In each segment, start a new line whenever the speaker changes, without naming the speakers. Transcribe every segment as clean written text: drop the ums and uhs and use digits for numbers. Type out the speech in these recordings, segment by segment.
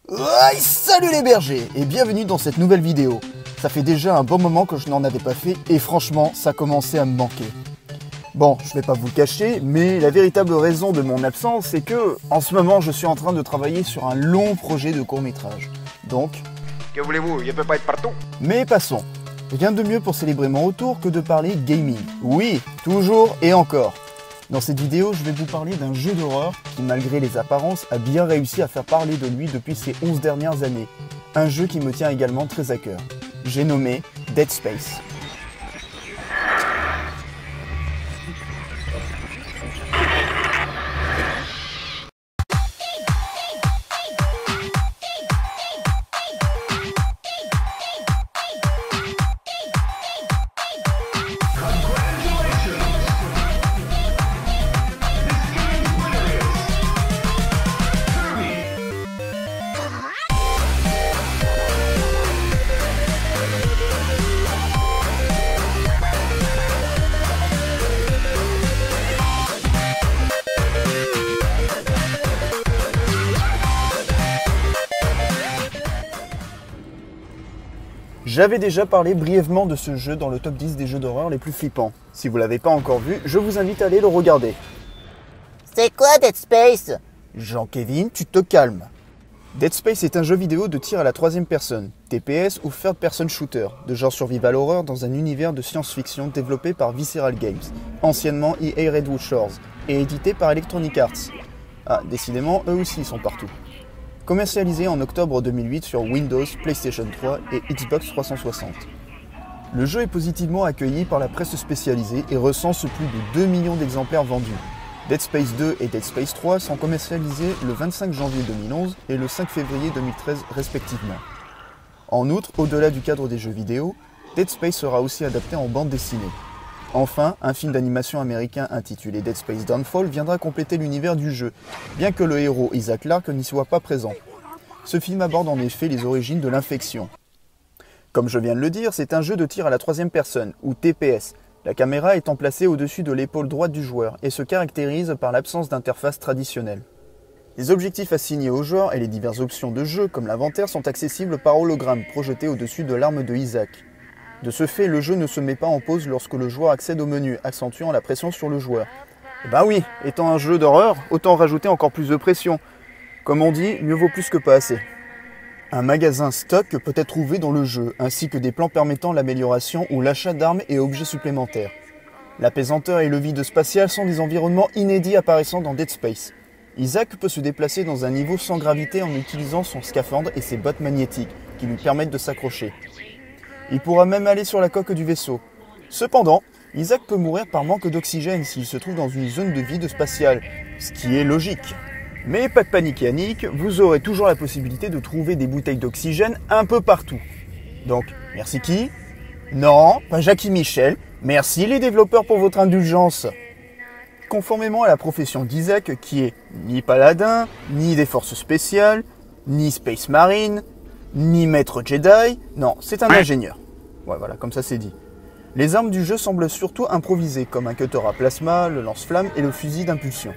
Ouais, salut les bergers et bienvenue dans cette nouvelle vidéo. Ça fait déjà un bon moment que je n'en avais pas fait et franchement ça commençait à me manquer. Bon, je vais pas vous le cacher, mais la véritable raison de mon absence c'est que en ce moment je suis en train de travailler sur un long projet de court-métrage. Donc...
Que voulez-vous, il ne peut pas être partout.
Mais passons. Rien de mieux pour célébrer mon retour que de parler gaming. Oui, toujours et encore. Dans cette vidéo, je vais vous parler d'un jeu d'horreur qui, malgré les apparences, a bien réussi à faire parler de lui depuis ces 11 dernières années. Un jeu qui me tient également très à cœur. J'ai nommé Dead Space. J'avais déjà parlé brièvement de ce jeu dans le top 10 des jeux d'horreur les plus flippants. Si vous l'avez pas encore vu, je vous invite à aller le regarder.
C'est quoi Dead Space?
Jean-Kevin, tu te calmes. Dead Space est un jeu vidéo de tir à la troisième personne, TPS ou Third Person Shooter, de genre survival horror dans un univers de science-fiction développé par Visceral Games, anciennement EA Redwood Shores, et édité par Electronic Arts. Ah, décidément, eux aussi sont partout. Commercialisé en octobre 2008 sur Windows, PlayStation 3 et Xbox 360. Le jeu est positivement accueilli par la presse spécialisée et recense plus de 2 millions d'exemplaires vendus. Dead Space 2 et Dead Space 3 sont commercialisés le 25 janvier 2011 et le 5 février 2013 respectivement. En outre, au-delà du cadre des jeux vidéo, Dead Space sera aussi adapté en bande dessinée. Enfin, un film d'animation américain intitulé Dead Space Downfall viendra compléter l'univers du jeu, bien que le héros Isaac Clarke n'y soit pas présent. Ce film aborde en effet les origines de l'infection. Comme je viens de le dire, c'est un jeu de tir à la troisième personne, ou TPS, la caméra étant placée au-dessus de l'épaule droite du joueur et se caractérise par l'absence d'interface traditionnelle. Les objectifs assignés aux joueurs et les diverses options de jeu, comme l'inventaire, sont accessibles par hologramme projeté au-dessus de l'arme de Isaac. De ce fait, le jeu ne se met pas en pause lorsque le joueur accède au menu, accentuant la pression sur le joueur. Et ben oui, étant un jeu d'horreur, autant rajouter encore plus de pression. Comme on dit, mieux vaut plus que pas assez. Un magasin stock peut être trouvé dans le jeu, ainsi que des plans permettant l'amélioration ou l'achat d'armes et objets supplémentaires. La pesanteur et le vide spatial sont des environnements inédits apparaissant dans Dead Space. Isaac peut se déplacer dans un niveau sans gravité en utilisant son scaphandre et ses bottes magnétiques, qui lui permettent de s'accrocher. Il pourra même aller sur la coque du vaisseau. Cependant, Isaac peut mourir par manque d'oxygène s'il se trouve dans une zone de vide spatiale, ce qui est logique. Mais pas de panique Yannick, vous aurez toujours la possibilité de trouver des bouteilles d'oxygène un peu partout. Donc, merci qui? Non, pas Jackie Michel, merci les développeurs pour votre indulgence. Conformément à la profession d'Isaac, qui est ni paladin, ni des forces spéciales, ni Space Marine, ni maître Jedi, non, c'est un ingénieur. Ouais, voilà, comme ça c'est dit. Les armes du jeu semblent surtout improvisées, comme un cutter à plasma, le lance-flamme et le fusil d'impulsion.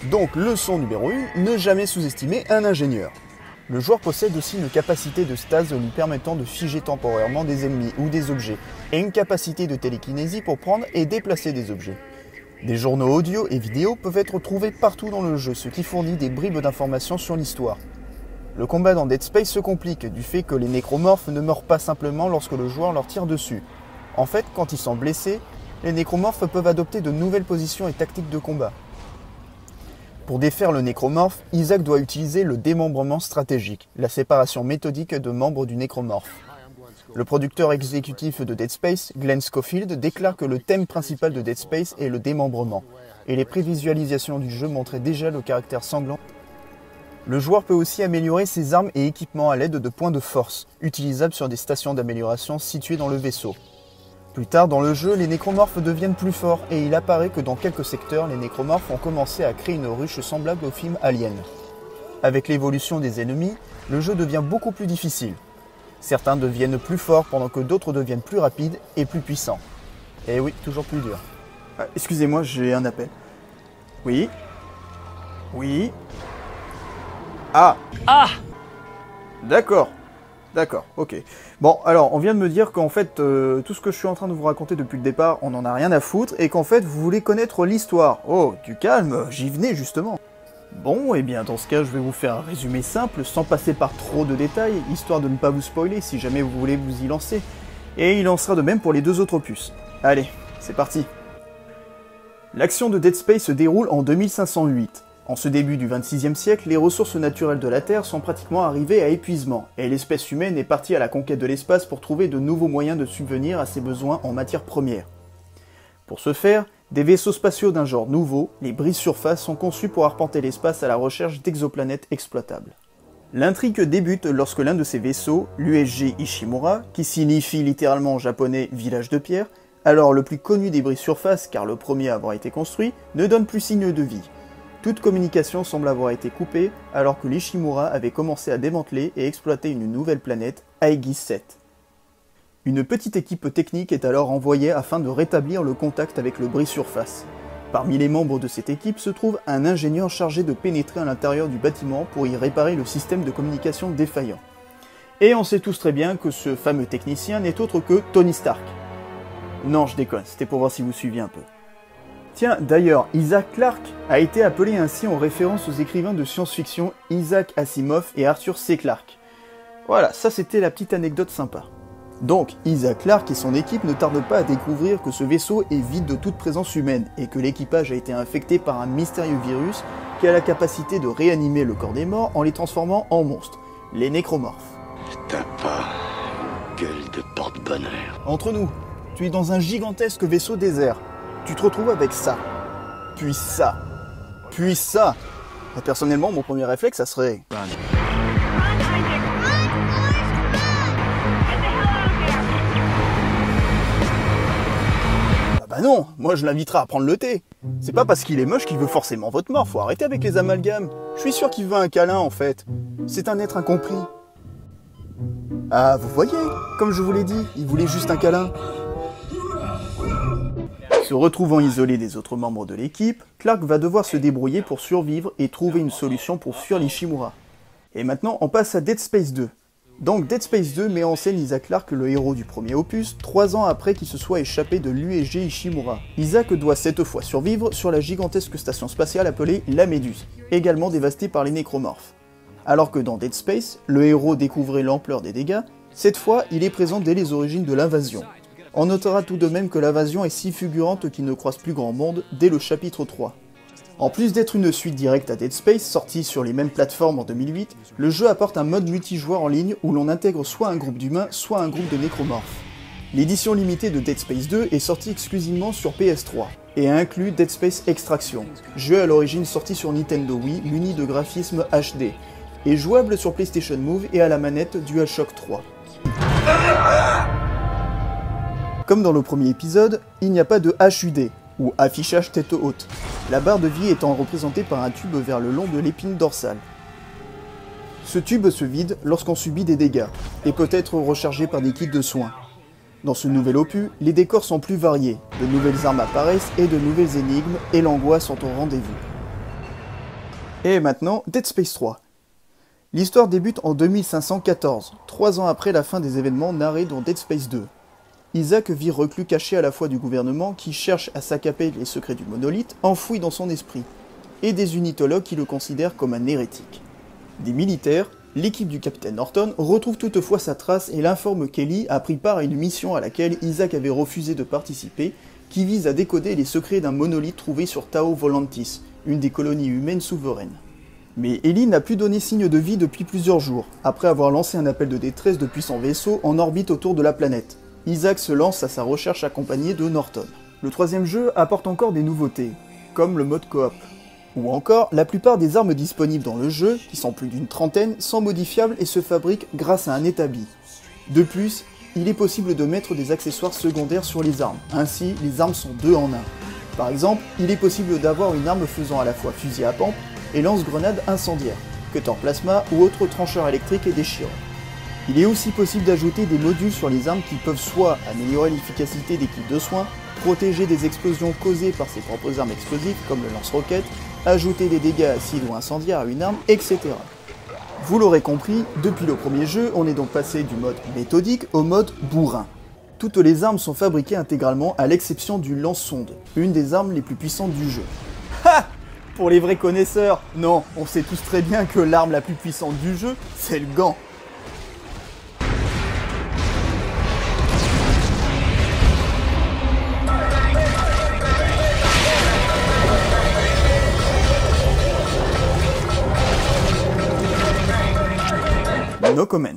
Donc, leçon numéro 1, ne jamais sous-estimer un ingénieur. Le joueur possède aussi une capacité de stase lui permettant de figer temporairement des ennemis ou des objets, et une capacité de télékinésie pour prendre et déplacer des objets. Des journaux audio et vidéo peuvent être trouvés partout dans le jeu, ce qui fournit des bribes d'informations sur l'histoire. Le combat dans Dead Space se complique du fait que les nécromorphes ne meurent pas simplement lorsque le joueur leur tire dessus. En fait, quand ils sont blessés, les nécromorphes peuvent adopter de nouvelles positions et tactiques de combat. Pour défaire le nécromorphe, Isaac doit utiliser le démembrement stratégique, la séparation méthodique de membres du nécromorphe. Le producteur exécutif de Dead Space, Glenn Schofield, déclare que le thème principal de Dead Space est le démembrement, et les prévisualisations du jeu montraient déjà le caractère sanglant. Le joueur peut aussi améliorer ses armes et équipements à l'aide de points de force, utilisables sur des stations d'amélioration situées dans le vaisseau. Plus tard dans le jeu, les nécromorphes deviennent plus forts et il apparaît que dans quelques secteurs, les nécromorphes ont commencé à créer une ruche semblable au film Alien. Avec l'évolution des ennemis, le jeu devient beaucoup plus difficile. Certains deviennent plus forts pendant que d'autres deviennent plus rapides et plus puissants. Et oui, toujours plus dur. Excusez-moi, j'ai un appel. Oui. Oui. Ah. D'accord. D'accord, ok. Bon, alors, on vient de me dire qu'en fait, tout ce que je suis en train de vous raconter depuis le départ, on n'en a rien à foutre, et qu'en fait, vous voulez connaître l'histoire. Oh, du calme, j'y venais justement. Bon, et bien dans ce cas, je vais vous faire un résumé simple, sans passer par trop de détails, histoire de ne pas vous spoiler si jamais vous voulez vous y lancer. Et il en sera de même pour les 2 autres opus. Allez, c'est parti. L'action de Dead Space se déroule en 2508. En ce début du XXVIe siècle, les ressources naturelles de la Terre sont pratiquement arrivées à épuisement, et l'espèce humaine est partie à la conquête de l'espace pour trouver de nouveaux moyens de subvenir à ses besoins en matières premières. Pour ce faire, des vaisseaux spatiaux d'un genre nouveau, les brise-surface, sont conçus pour arpenter l'espace à la recherche d'exoplanètes exploitables. L'intrigue débute lorsque l'un de ces vaisseaux, l'USG Ishimura, qui signifie littéralement en japonais « village de pierre », alors le plus connu des brise-surface car le premier à avoir été construit, ne donne plus signe de vie. Toute communication semble avoir été coupée alors que l'Ishimura avait commencé à démanteler et exploiter une nouvelle planète, Aegis 7. Une petite équipe technique est alors envoyée afin de rétablir le contact avec le brise-surface. Parmi les membres de cette équipe se trouve un ingénieur chargé de pénétrer à l'intérieur du bâtiment pour y réparer le système de communication défaillant. Et on sait tous très bien que ce fameux technicien n'est autre que Tony Stark. Non, je déconne, c'était pour voir si vous suiviez un peu. Tiens, d'ailleurs, Isaac Clarke a été appelé ainsi en référence aux écrivains de science-fiction Isaac Asimov et Arthur C. Clarke. Voilà, ça c'était la petite anecdote sympa. Donc, Isaac Clarke et son équipe ne tardent pas à découvrir que ce vaisseau est vide de toute présence humaine et que l'équipage a été infecté par un mystérieux virus qui a la capacité de réanimer le corps des morts en les transformant en monstres, les nécromorphes.
T'as pas gueule de porte-bonheur.
Entre nous, tu es dans un gigantesque vaisseau désert. Tu te retrouves avec ça, puis ça, puis ça. Et personnellement, mon premier réflexe, ça serait... Bah non, moi je l'inviterai à prendre le thé. C'est pas parce qu'il est moche qu'il veut forcément votre mort, faut arrêter avec les amalgames. Je suis sûr qu'il veut un câlin en fait. C'est un être incompris. Ah, vous voyez, comme je vous l'ai dit, il voulait juste un câlin. Se retrouvant isolé des autres membres de l'équipe, Clarke va devoir se débrouiller pour survivre et trouver une solution pour fuir l'Ishimura. Et maintenant, on passe à Dead Space 2. Donc Dead Space 2 met en scène Isaac Clarke, le héros du premier opus, 3 ans après qu'il se soit échappé de l'USG Ishimura. Isaac doit cette fois survivre sur la gigantesque station spatiale appelée la Méduse, également dévastée par les nécromorphes. Alors que dans Dead Space, le héros découvrait l'ampleur des dégâts, cette fois il est présent dès les origines de l'invasion. On notera tout de même que l'invasion est si fulgurante qu'il ne croise plus grand monde dès le chapitre 3. En plus d'être une suite directe à Dead Space, sortie sur les mêmes plateformes en 2008, le jeu apporte un mode multijoueur en ligne où l'on intègre soit un groupe d'humains, soit un groupe de nécromorphes. L'édition limitée de Dead Space 2 est sortie exclusivement sur PS3, et inclut Dead Space Extraction, jeu à l'origine sorti sur Nintendo Wii muni de graphismes HD, et jouable sur PlayStation Move et à la manette DualShock 3. Comme dans le premier épisode, il n'y a pas de HUD, ou affichage tête haute, la barre de vie étant représentée par un tube vers le long de l'épine dorsale. Ce tube se vide lorsqu'on subit des dégâts, et peut être rechargé par des kits de soins. Dans ce nouvel opus, les décors sont plus variés, de nouvelles armes apparaissent et de nouvelles énigmes, et l'angoisse sont au rendez-vous. Et maintenant, Dead Space 3. L'histoire débute en 2514, 3 ans après la fin des événements narrés dans Dead Space 2. Isaac vit reclus caché à la fois du gouvernement qui cherche à s'accaper les secrets du monolithe enfouis dans son esprit, et des unitologues qui le considèrent comme un hérétique. Des militaires, l'équipe du capitaine Norton retrouve toutefois sa trace et l'informe qu'Ellie a pris part à une mission à laquelle Isaac avait refusé de participer, qui vise à décoder les secrets d'un monolithe trouvé sur Tau Volantis, une des colonies humaines souveraines. Mais Ellie n'a plus donné signe de vie depuis plusieurs jours, après avoir lancé un appel de détresse depuis son vaisseau en orbite autour de la planète. Isaac se lance à sa recherche accompagné de Norton. Le troisième jeu apporte encore des nouveautés, comme le mode coop. Ou encore, la plupart des armes disponibles dans le jeu, qui sont plus d'une trentaine, sont modifiables et se fabriquent grâce à un établi. De plus, il est possible de mettre des accessoires secondaires sur les armes, ainsi les armes sont 2 en 1. Par exemple, il est possible d'avoir une arme faisant à la fois fusil à pompe et lance-grenade incendiaire, cutter plasma ou autre trancheur électrique et déchireur. Il est aussi possible d'ajouter des modules sur les armes qui peuvent soit améliorer l'efficacité des kits de soins, protéger des explosions causées par ses propres armes explosives comme le lance-roquette, ajouter des dégâts acides ou incendiaires à une arme, etc. Vous l'aurez compris, depuis le premier jeu, on est donc passé du mode méthodique au mode bourrin. Toutes les armes sont fabriquées intégralement à l'exception du lance-sonde, une des armes les plus puissantes du jeu. Ha! Pour les vrais connaisseurs, non, on sait tous très bien que l'arme la plus puissante du jeu, c'est le gant. No comment.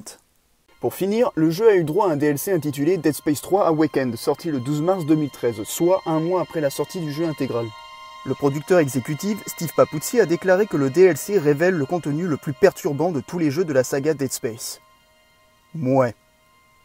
Pour finir, le jeu a eu droit à un DLC intitulé Dead Space 3 Awakened, sorti le 12 mars 2013, soit un mois après la sortie du jeu intégral. Le producteur exécutif, Steve Papuzzi, a déclaré que le DLC révèle le contenu le plus perturbant de tous les jeux de la saga Dead Space. Mouais.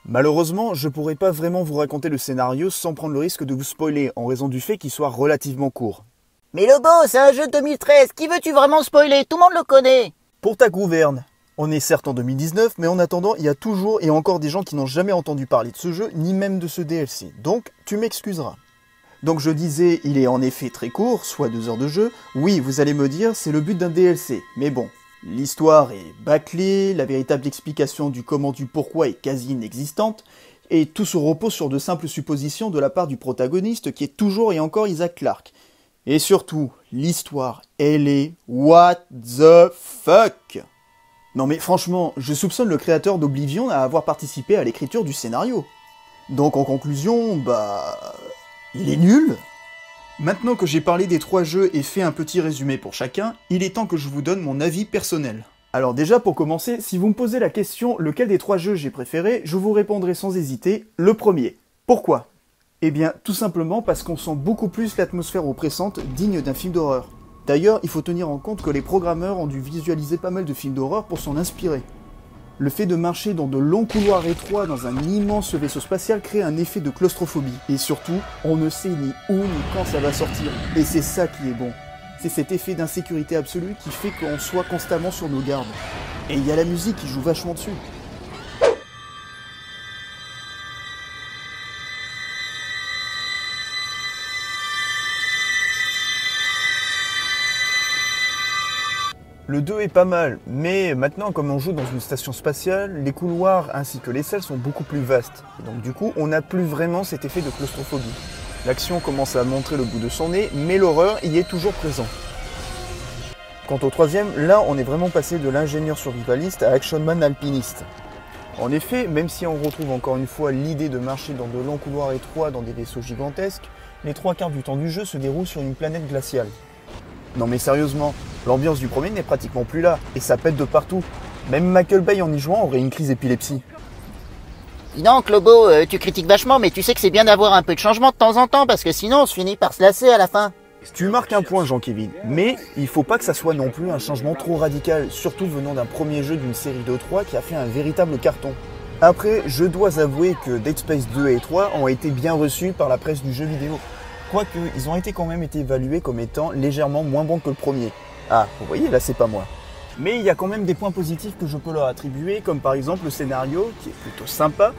Malheureusement, je pourrais pas vraiment vous raconter le scénario sans prendre le risque de vous spoiler, en raison du fait qu'il soit relativement court.
Mais Lobo, c'est un jeu de 2013, qui veux-tu vraiment spoiler? Tout le monde le connaît.
Pour ta gouverne. On est certes en 2019, mais en attendant, il y a toujours et encore des gens qui n'ont jamais entendu parler de ce jeu, ni même de ce DLC. Donc, tu m'excuseras. Donc je disais, il est en effet très court, soit 2 heures de jeu. Oui, vous allez me dire, c'est le but d'un DLC. Mais bon, l'histoire est bâclée, la véritable explication du comment du pourquoi est quasi inexistante, et tout se repose sur de simples suppositions de la part du protagoniste qui est toujours et encore Isaac Clarke. Et surtout, l'histoire, elle est what the fuck? Non mais franchement, je soupçonne le créateur d'Oblivion à avoir participé à l'écriture du scénario. Donc en conclusion, il est nul. Maintenant que j'ai parlé des 3 jeux et fait un petit résumé pour chacun, il est temps que je vous donne mon avis personnel. Alors déjà pour commencer, si vous me posez la question lequel des 3 jeux j'ai préféré, je vous répondrai sans hésiter, le premier. Pourquoi? Eh bien tout simplement parce qu'on sent beaucoup plus l'atmosphère oppressante digne d'un film d'horreur. D'ailleurs, il faut tenir en compte que les programmeurs ont dû visualiser pas mal de films d'horreur pour s'en inspirer. Le fait de marcher dans de longs couloirs étroits dans un immense vaisseau spatial crée un effet de claustrophobie. Et surtout, on ne sait ni où ni quand ça va sortir. Et c'est ça qui est bon. C'est cet effet d'insécurité absolue qui fait qu'on soit constamment sur nos gardes. Et il y a la musique qui joue vachement dessus. Le 2 est pas mal, mais maintenant comme on joue dans une station spatiale, les couloirs ainsi que les salles sont beaucoup plus vastes. Et donc du coup, on n'a plus vraiment cet effet de claustrophobie. L'action commence à montrer le bout de son nez, mais l'horreur y est toujours présent. Quant au troisième, là on est vraiment passé de l'ingénieur survivaliste à actionman alpiniste. En effet, même si on retrouve encore une fois l'idée de marcher dans de longs couloirs étroits dans des vaisseaux gigantesques, les 3/4 du temps du jeu se déroulent sur une planète glaciale. Non mais sérieusement, l'ambiance du premier n'est pratiquement plus là, et ça pète de partout. Même Michael Bay en y jouant aurait une crise d'épilepsie.
Dis donc, Lobo, tu critiques vachement, mais tu sais que c'est bien d'avoir un peu de changement de temps en temps, parce que sinon on se finit par se lasser à la fin.
Tu marques un point, Jean-Kevin, mais il faut pas que ça soit non plus un changement trop radical, surtout venant d'un premier jeu d'une série de 3 qui a fait un véritable carton. Après, je dois avouer que Dead Space 2 et 3 ont été bien reçus par la presse du jeu vidéo. Quoique, ils ont quand même été évalués comme étant légèrement moins bons que le premier. Ah, vous voyez, là c'est pas moi. Mais il y a quand même des points positifs que je peux leur attribuer, comme par exemple le scénario, qui est plutôt sympa,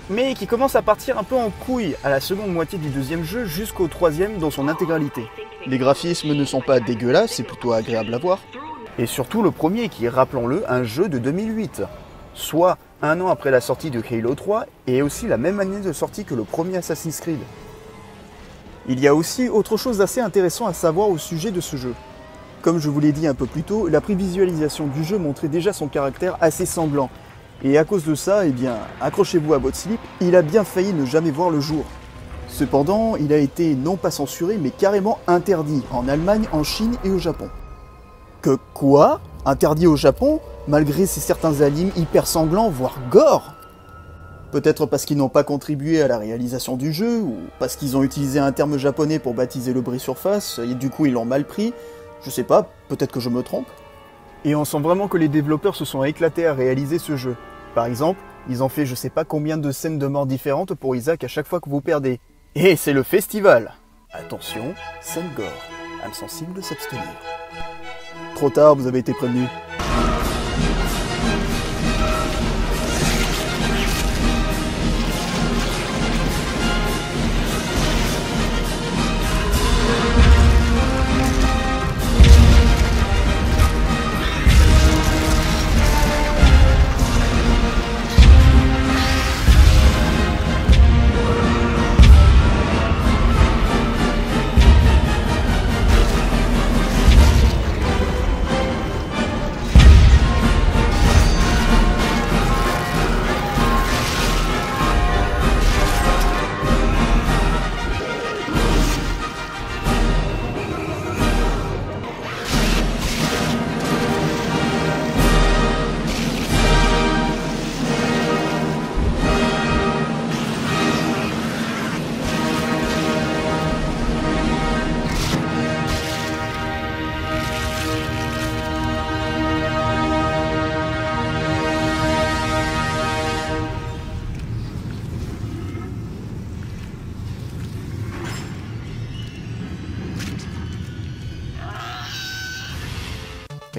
mais qui commence à partir un peu en couille à la seconde moitié du deuxième jeu jusqu'au troisième dans son intégralité. Les graphismes ne sont pas dégueulasses, c'est plutôt agréable à voir. Et surtout le premier qui est, rappelons-le, un jeu de 2008, soit un an après la sortie de Halo 3 et aussi la même année de sortie que le premier Assassin's Creed. Il y a aussi autre chose d'assez intéressant à savoir au sujet de ce jeu. Comme je vous l'ai dit un peu plus tôt, la prévisualisation du jeu montrait déjà son caractère assez sanglant. Et à cause de ça, accrochez-vous à votre slip, il a bien failli ne jamais voir le jour. Cependant, il a été non pas censuré, mais carrément interdit en Allemagne, en Chine et au Japon. Que quoi? Interdit au Japon, malgré ces certains animes hyper sanglants, voire gore? Peut-être parce qu'ils n'ont pas contribué à la réalisation du jeu, ou parce qu'ils ont utilisé un terme japonais pour baptiser le bris-surface, et du coup ils l'ont mal pris. Je sais pas, peut-être que je me trompe. Et on sent vraiment que les développeurs se sont éclatés à réaliser ce jeu. Par exemple, ils ont fait je sais pas combien de scènes de mort différentes pour Isaac à chaque fois que vous perdez. Et c'est le festival! Attention, scène gore. Âme sensible s'abstenir. Trop tard, vous avez été prévenu.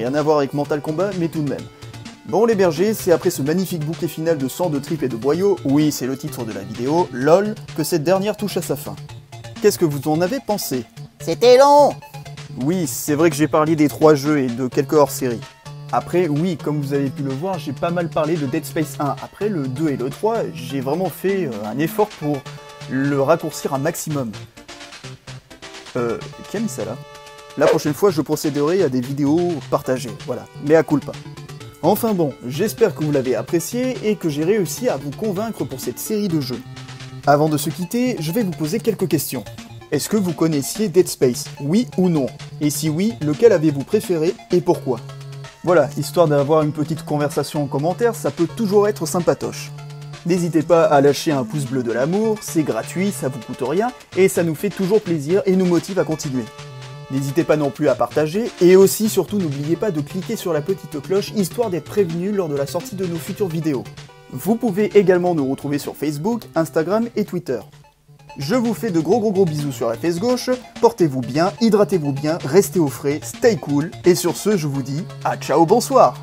Rien à voir avec Mortal Kombat, mais tout de même. Bon les bergers, c'est après ce magnifique bouquet final de sang, de tripes et de boyaux, oui c'est le titre de la vidéo, LOL, que cette dernière touche à sa fin. Qu'est-ce que vous en avez pensé?
C'était long.
Oui, c'est vrai que j'ai parlé des 3 jeux et de quelques hors-série. Après, oui, comme vous avez pu le voir, j'ai pas mal parlé de Dead Space 1. Après, le 2 et le 3, j'ai vraiment fait un effort pour le raccourcir un maximum. Qui a mis ça là? La prochaine fois, je procéderai à des vidéos partagées, voilà, mais à culpa. Enfin bon, j'espère que vous l'avez apprécié et que j'ai réussi à vous convaincre pour cette série de jeux. Avant de se quitter, je vais vous poser quelques questions. Est-ce que vous connaissiez Dead Space? Oui ou non? Et si oui, lequel avez-vous préféré et pourquoi? Voilà, histoire d'avoir une petite conversation en commentaire, ça peut toujours être sympatoche. N'hésitez pas à lâcher un pouce bleu de l'amour, c'est gratuit, ça vous coûte rien, et ça nous fait toujours plaisir et nous motive à continuer. N'hésitez pas non plus à partager, et aussi surtout n'oubliez pas de cliquer sur la petite cloche, histoire d'être prévenu lors de la sortie de nos futures vidéos. Vous pouvez également nous retrouver sur Facebook, Instagram et Twitter. Je vous fais de gros bisous sur la fesse gauche, portez-vous bien, hydratez-vous bien, restez au frais, stay cool, et sur ce je vous dis à ciao bonsoir.